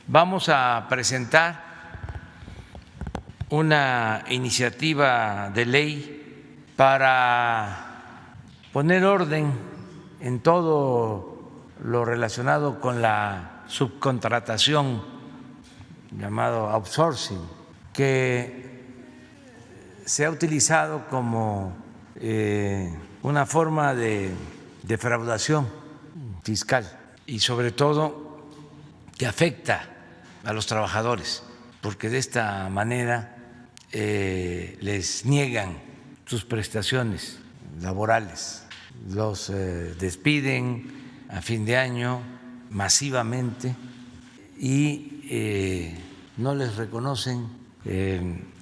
vamos a presentar una iniciativa de ley para poner orden en todo lo relacionado con la subcontratación, llamado outsourcing, que se ha utilizado como una forma de defraudación fiscal y sobre todo que afecta a los trabajadores, porque de esta manera les niegan sus prestaciones laborales, los despiden a fin de año masivamente y no les reconocen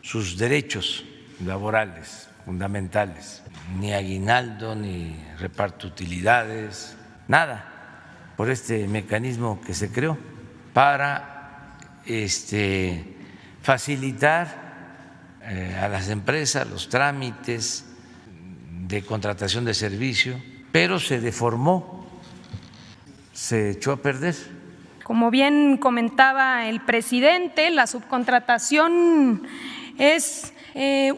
sus derechos laborales fundamentales, ni aguinaldo, ni reparto de utilidades, nada, por este mecanismo que se creó para facilitar a las empresas los trámites de contratación de servicio, pero se deformó, se echó a perder. Como bien comentaba el presidente, la subcontratación es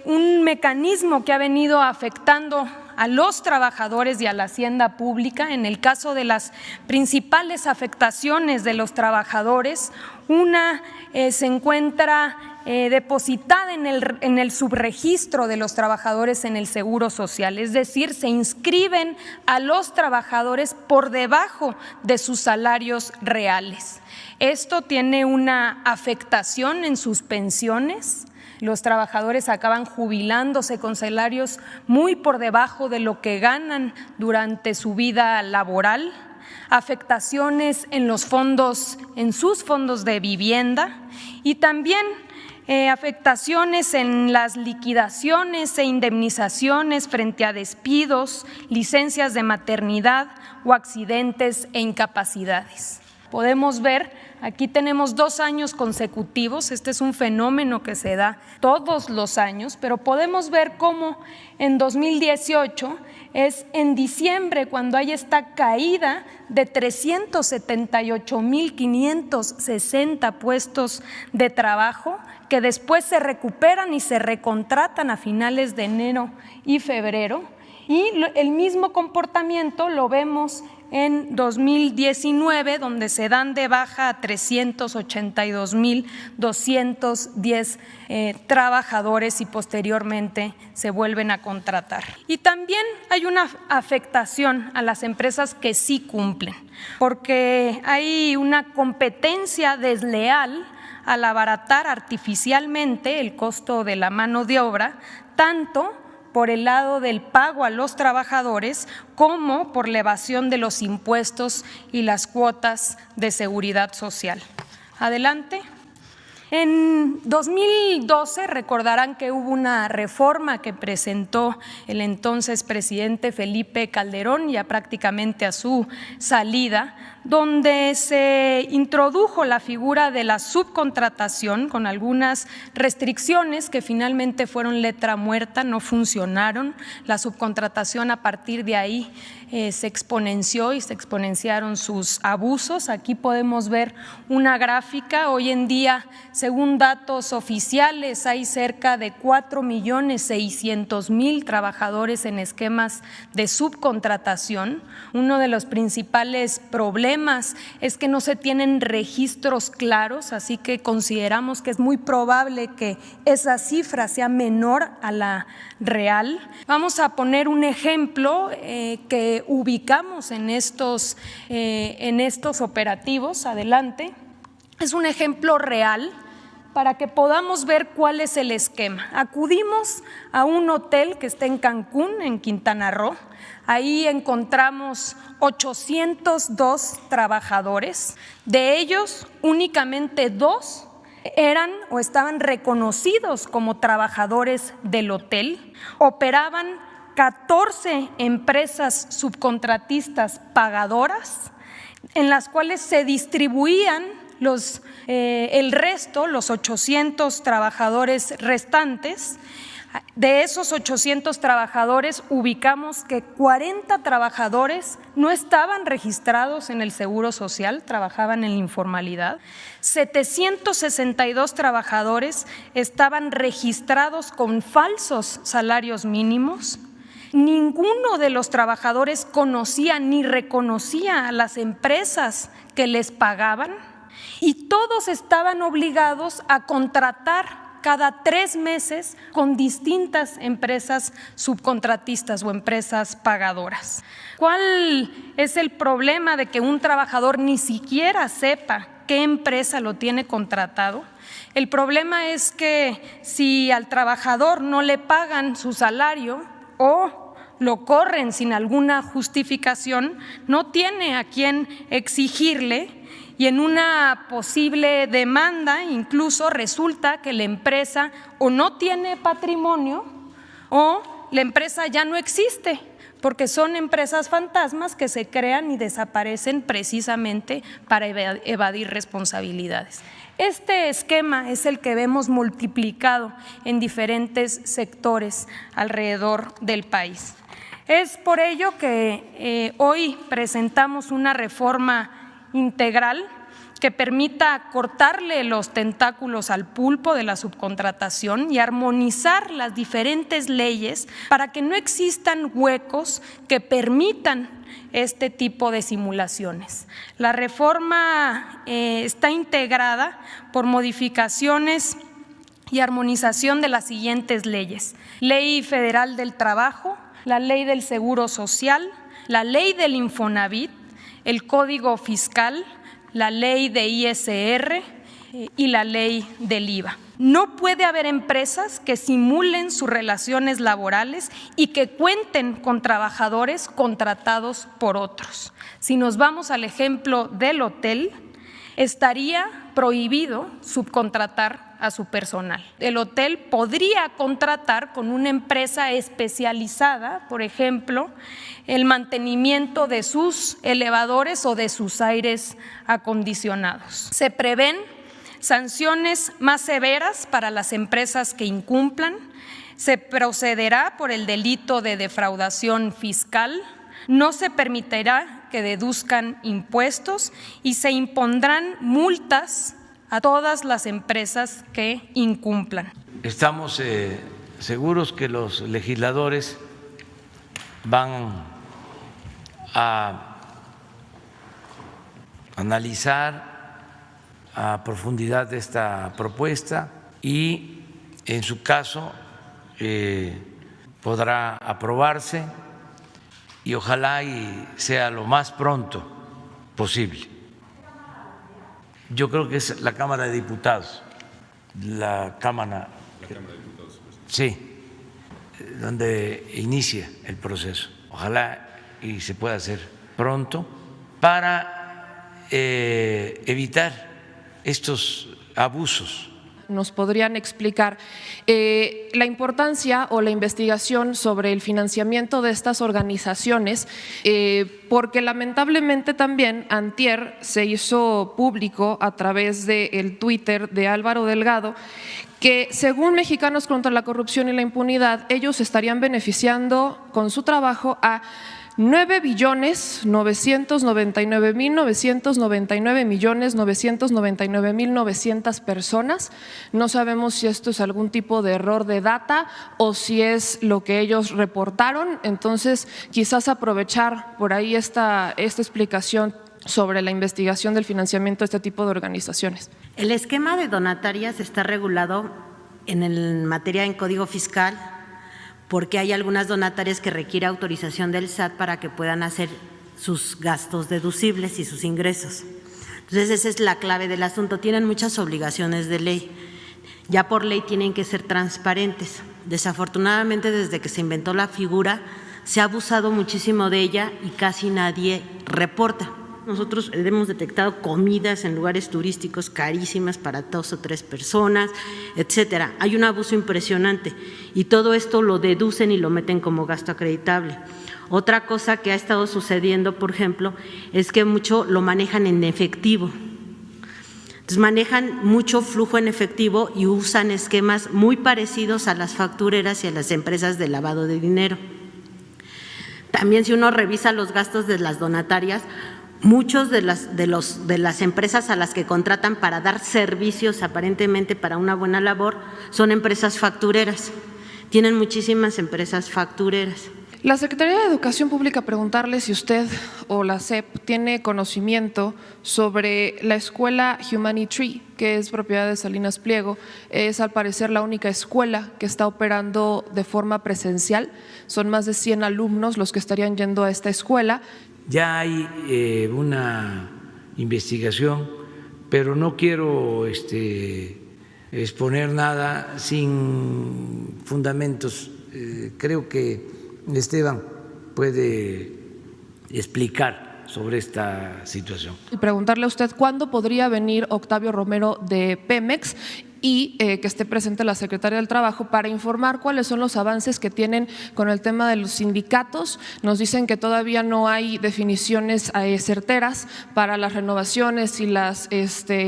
un mecanismo que ha venido afectando a los trabajadores y a la hacienda pública. En el caso de las principales afectaciones de los trabajadores, una se encuentra depositada en el subregistro de los trabajadores en el Seguro Social, es decir, se inscriben a los trabajadores por debajo de sus salarios reales. Esto tiene una afectación en sus pensiones. Los trabajadores acaban jubilándose con salarios muy por debajo de lo que ganan durante su vida laboral, afectaciones en los fondos, en sus fondos de vivienda y también afectaciones en las liquidaciones e indemnizaciones frente a despidos, licencias de maternidad o accidentes e incapacidades. Podemos ver, aquí tenemos 2 años consecutivos, este es un fenómeno que se da todos los años, pero podemos ver cómo en 2018 es en diciembre cuando hay esta caída de 378,560 puestos de trabajo que después se recuperan y se recontratan a finales de enero y febrero, y el mismo comportamiento lo vemos en 2019, donde se dan de baja a 382,210 trabajadores y posteriormente se vuelven a contratar. Y también hay una afectación a las empresas que sí cumplen, porque hay una competencia desleal al abaratar artificialmente el costo de la mano de obra, tanto por el lado del pago a los trabajadores como por la evasión de los impuestos y las cuotas de seguridad social. Adelante. En 2012 recordarán que hubo una reforma que presentó el entonces presidente Felipe Calderón, ya prácticamente a su salida, donde se introdujo la figura de la subcontratación con algunas restricciones que finalmente fueron letra muerta, no funcionaron. La subcontratación a partir de ahí se exponenció y se exponenciaron sus abusos. Aquí podemos ver una gráfica. Hoy en día, según datos oficiales, hay cerca de 4,600,000 trabajadores en esquemas de subcontratación. Uno de los principales problemas es que no se tienen registros claros, así que consideramos que es muy probable que esa cifra sea menor a la real. Vamos a poner un ejemplo que ubicamos en estos operativos. Adelante. Es un ejemplo real para que podamos ver cuál es el esquema. Acudimos a un hotel que está en Cancún, en Quintana Roo. Ahí encontramos 802 trabajadores. De ellos, únicamente 2 eran o estaban reconocidos como trabajadores del hotel. Operaban 14 empresas subcontratistas pagadoras, en las cuales se distribuían el resto, los 800 trabajadores restantes. De esos 800 trabajadores, ubicamos que 40 trabajadores no estaban registrados en el Seguro Social, trabajaban en la informalidad. 762 trabajadores estaban registrados con falsos salarios mínimos. Ninguno de los trabajadores conocía ni reconocía a las empresas que les pagaban y todos estaban obligados a contratar cada 3 meses con distintas empresas subcontratistas o empresas pagadoras. ¿Cuál es el problema de que un trabajador ni siquiera sepa qué empresa lo tiene contratado? El problema es que si al trabajador no le pagan su salario o lo corren sin alguna justificación, no tiene a quién exigirle. Y en una posible demanda incluso resulta que la empresa o no tiene patrimonio o la empresa ya no existe, porque son empresas fantasmas que se crean y desaparecen precisamente para evadir responsabilidades. Este esquema es el que vemos multiplicado en diferentes sectores alrededor del país. Es por ello que hoy presentamos una reforma integral que permita cortarle los tentáculos al pulpo de la subcontratación y armonizar las diferentes leyes para que no existan huecos que permitan este tipo de simulaciones. La reforma está integrada por modificaciones y armonización de las siguientes leyes: Ley Federal del Trabajo, la Ley del Seguro Social, la Ley del Infonavit, el Código Fiscal, la Ley de ISR y la Ley del IVA. No puede haber empresas que simulen sus relaciones laborales y que cuenten con trabajadores contratados por otros. Si nos vamos al ejemplo del hotel, estaría prohibido subcontratar a su personal. El hotel podría contratar con una empresa especializada, por ejemplo, el mantenimiento de sus elevadores o de sus aires acondicionados. Se prevén sanciones más severas para las empresas que incumplan. Se procederá por el delito de defraudación fiscal. No se permitirá que deduzcan impuestos y se impondrán multas a todas las empresas que incumplan. Estamos seguros que los legisladores van a analizar a profundidad esta propuesta y, en su caso, podrá aprobarse y ojalá y sea lo más pronto posible. Yo creo que es la Cámara de Diputados, la Cámara de Diputados. Sí, donde inicia el proceso. Ojalá y se pueda hacer pronto para evitar estos abusos. ¿Nos podrían explicar la importancia o la investigación sobre el financiamiento de estas organizaciones? Porque lamentablemente también antier se hizo público a través del Twitter de Álvaro Delgado que, según Mexicanos contra la Corrupción y la Impunidad, ellos estarían beneficiando con su trabajo a 9.999.999.999.900 personas. No sabemos si esto es algún tipo de error de data o si es lo que ellos reportaron. Entonces, quizás aprovechar por ahí esta explicación sobre la investigación del financiamiento de este tipo de organizaciones. El esquema de donatarias está regulado en materia en Código Fiscal, porque hay algunas donatarias que requiere autorización del SAT para que puedan hacer sus gastos deducibles y sus ingresos. Entonces, esa es la clave del asunto. Tienen muchas obligaciones de ley. Ya por ley tienen que ser transparentes. Desafortunadamente, desde que se inventó la figura, se ha abusado muchísimo de ella y casi nadie reporta. Nosotros hemos detectado comidas en lugares turísticos carísimas para 2 o 3 personas, etcétera. Hay un abuso impresionante y todo esto lo deducen y lo meten como gasto acreditable. Otra cosa que ha estado sucediendo, por ejemplo, es que mucho lo manejan en efectivo. Entonces, manejan mucho flujo en efectivo y usan esquemas muy parecidos a las factureras y a las empresas de lavado de dinero. También, si uno revisa los gastos de las donatarias, muchos de las empresas a las que contratan para dar servicios aparentemente para una buena labor son empresas factureras. Tienen muchísimas empresas factureras. La Secretaría de Educación Pública, preguntarle si usted o la SEP tiene conocimiento sobre la escuela Humani Tree, que es propiedad de Salinas Pliego. Es al parecer la única escuela que está operando de forma presencial. Son más de 100 alumnos los que estarían yendo a esta escuela. Ya hay una investigación, pero no quiero exponer nada sin fundamentos. Creo que Esteban puede explicar sobre esta situación. Y preguntarle a usted cuándo podría venir Octavio Romero de Pemex y que esté presente la Secretaria del Trabajo para informar cuáles son los avances que tienen con el tema de los sindicatos. Nos dicen que todavía no hay definiciones certeras para las renovaciones y las,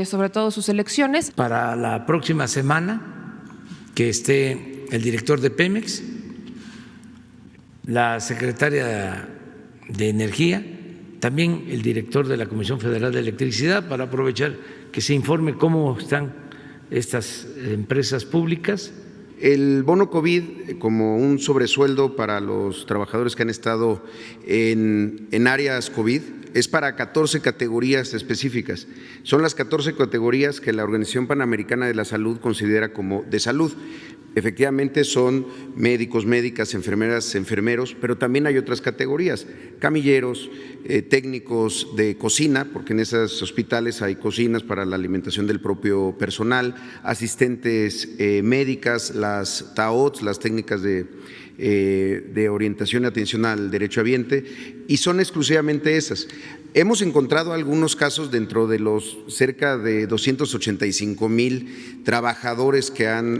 sobre todo sus elecciones. Para la próxima semana que esté el director de Pemex, la secretaria de Energía, también el director de la Comisión Federal de Electricidad, para aprovechar que se informe cómo están estas empresas públicas. El bono COVID como un sobresueldo para los trabajadores que han estado en áreas COVID es para 14 categorías específicas. Son las 14 categorías que la Organización Panamericana de la Salud considera como de salud. Efectivamente son médicos, médicas, enfermeras, enfermeros, pero también hay otras categorías, camilleros, técnicos de cocina, porque en esos hospitales hay cocinas para la alimentación del propio personal, asistentes médicas, las TAOTS, las técnicas de orientación y atención al derechohabiente, y son exclusivamente esas. Hemos encontrado algunos casos dentro de los cerca de 285,000 trabajadores que han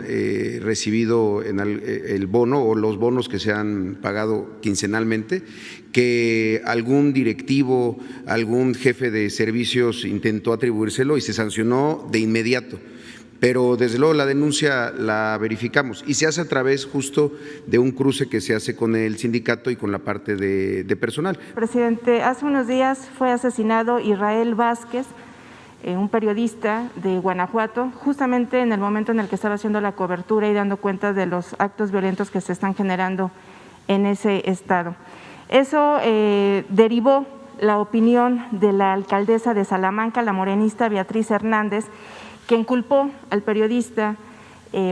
recibido el bono o los bonos que se han pagado quincenalmente, que algún directivo, algún jefe de servicios intentó atribuírselo y se sancionó de inmediato. Pero desde luego la denuncia la verificamos y se hace a través justo de un cruce que se hace con el sindicato y con la parte de personal. Presidente, hace unos días fue asesinado Israel Vázquez, un periodista de Guanajuato, justamente en el momento en el que estaba haciendo la cobertura y dando cuenta de los actos violentos que se están generando en ese estado. Eso derivó la opinión de la alcaldesa de Salamanca, la morenista Beatriz Hernández, que inculpó al periodista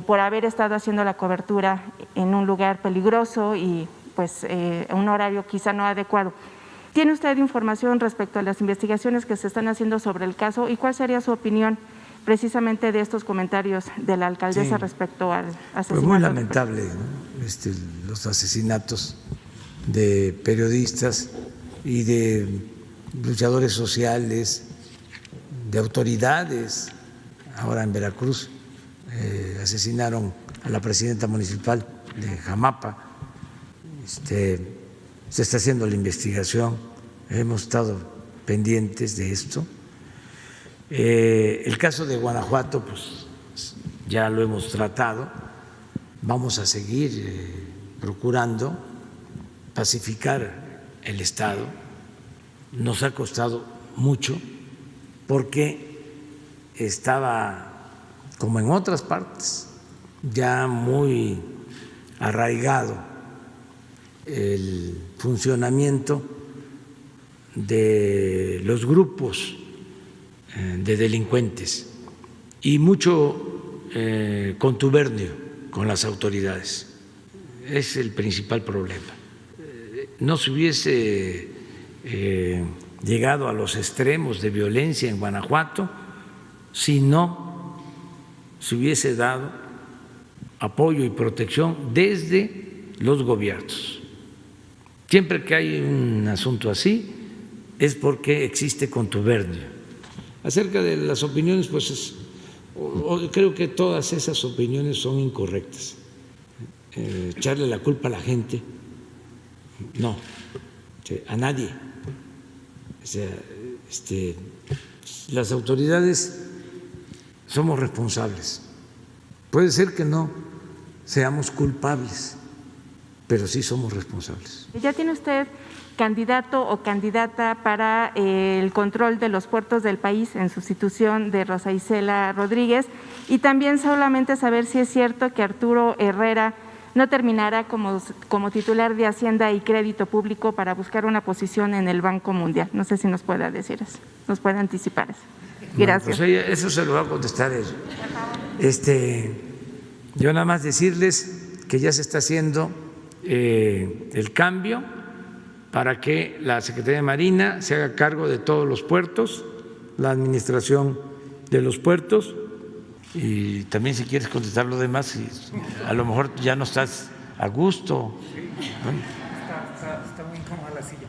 por haber estado haciendo la cobertura en un lugar peligroso y pues un horario quizá no adecuado. ¿Tiene usted información respecto a las investigaciones que se están haciendo sobre el caso y cuál sería su opinión precisamente de estos comentarios de la alcaldesa respecto al asesinato? Pues muy lamentable, ¿no? Los asesinatos de periodistas y de luchadores sociales, de autoridades. Ahora en Veracruz asesinaron a la presidenta municipal de Jamapa. Se está haciendo la investigación, hemos estado pendientes de esto. El caso de Guanajuato, pues ya lo hemos tratado, vamos a seguir procurando pacificar el Estado. Nos ha costado mucho porque estaba, como en otras partes, ya muy arraigado el funcionamiento de los grupos de delincuentes y mucho contubernio con las autoridades. Es el principal problema. No se hubiese llegado a los extremos de violencia en Guanajuato si no se hubiese dado apoyo y protección desde los gobiernos. Siempre que hay un asunto así es porque existe contubernio. Acerca de las opiniones, pues creo que todas esas opiniones son incorrectas. Echarle la culpa a la gente, no, a nadie. O sea, las autoridades somos responsables. Puede ser que no seamos culpables, pero sí somos responsables. ¿Ya tiene usted candidato o candidata para el control de los puertos del país en sustitución de Rosa Isela Rodríguez? Y también solamente saber si es cierto que Arturo Herrera no terminará como titular de Hacienda y Crédito Público para buscar una posición en el Banco Mundial. No sé si nos puede decir eso, nos puede anticipar eso. Gracias. Bueno, pues eso se lo va a contestar él. Yo nada más decirles que ya se está haciendo el cambio para que la Secretaría de Marina se haga cargo de todos los puertos, la administración de los puertos, y también si quieres contestar lo demás, a lo mejor ya no estás a gusto. Bueno. Está muy incómoda la silla.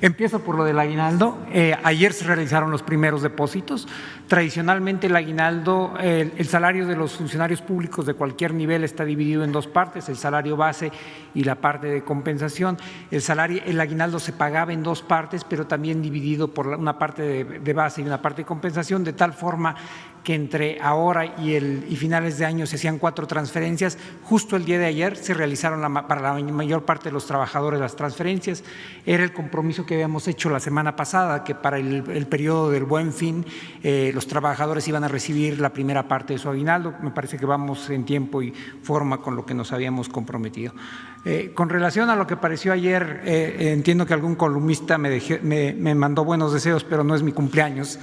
Empiezo por lo del aguinaldo. Ayer se realizaron los primeros depósitos. Tradicionalmente el aguinaldo, el salario de los funcionarios públicos de cualquier nivel está dividido en dos partes, el salario base y la parte de compensación. El aguinaldo se pagaba en dos partes, pero también dividido por una parte de base y una parte de compensación, de tal forma que entre ahora y finales de año se hacían 4 transferencias. Justo el día de ayer se realizaron para la mayor parte de los trabajadores las transferencias. Era el compromiso que habíamos hecho la semana pasada, que para el periodo del Buen Fin los trabajadores iban a recibir la primera parte de su aguinaldo. Me parece que vamos en tiempo y forma con lo que nos habíamos comprometido. Con relación a lo que pareció ayer, entiendo que algún columnista me mandó buenos deseos, pero no es mi cumpleaños.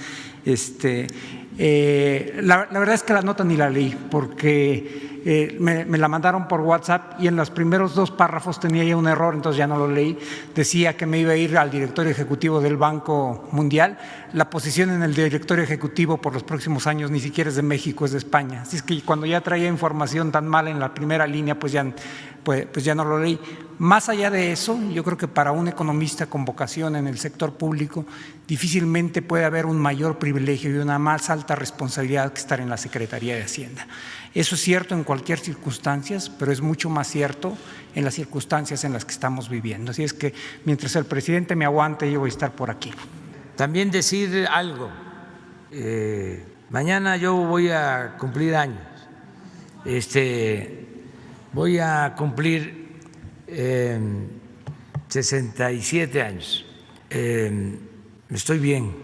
La verdad es que la nota ni la leí porque me la mandaron por WhatsApp y en los primeros 2 párrafos tenía ya un error, entonces ya no lo leí. Decía que me iba a ir al directorio ejecutivo del Banco Mundial. La posición en el directorio ejecutivo por los próximos años ni siquiera es de México, es de España. Así es que cuando ya traía información tan mala en la primera línea, pues ya no lo leí. Más allá de eso, yo creo que para un economista con vocación en el sector público difícilmente puede haber un mayor privilegio y una más alta responsabilidad que estar en la Secretaría de Hacienda. Eso es cierto en cualquier circunstancia, pero es mucho más cierto en las circunstancias en las que estamos viviendo. Así es que mientras el presidente me aguante, yo voy a estar por aquí. También decir algo. Mañana yo voy a cumplir años. Voy a cumplir 67 años. Estoy bien,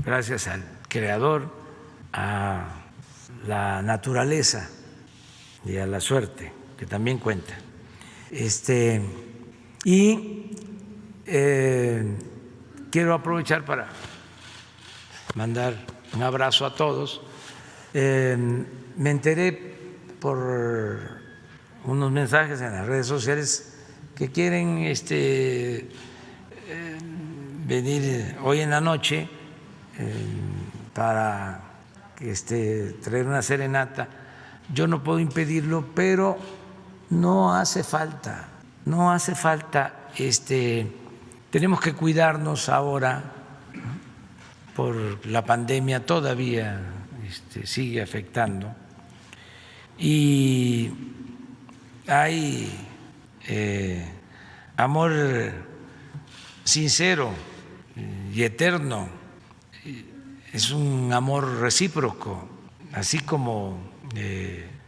gracias al Creador, a la naturaleza y a la suerte, que también cuenta. Quiero aprovechar para mandar un abrazo a todos. Me enteré por unos mensajes en las redes sociales que quieren venir hoy en la noche para traer una serenata. Yo no puedo impedirlo, pero no hace falta, tenemos que cuidarnos ahora por la pandemia, todavía sigue afectando y hay amor sincero y eterno, es un amor recíproco, así como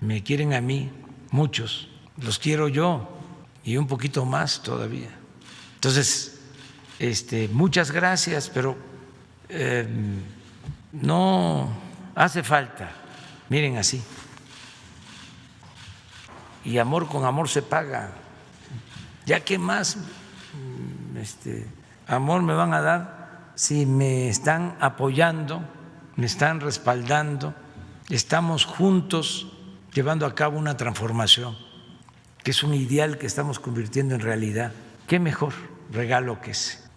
me quieren a mí muchos, los quiero yo y un poquito más todavía. Entonces, muchas gracias, pero no hace falta, miren así. Y amor con amor se paga. ¿Ya qué más amor me van a dar si me están apoyando, me están respaldando? Estamos juntos llevando a cabo una transformación, que es un ideal que estamos convirtiendo en realidad. ¿Qué mejor regalo que ese?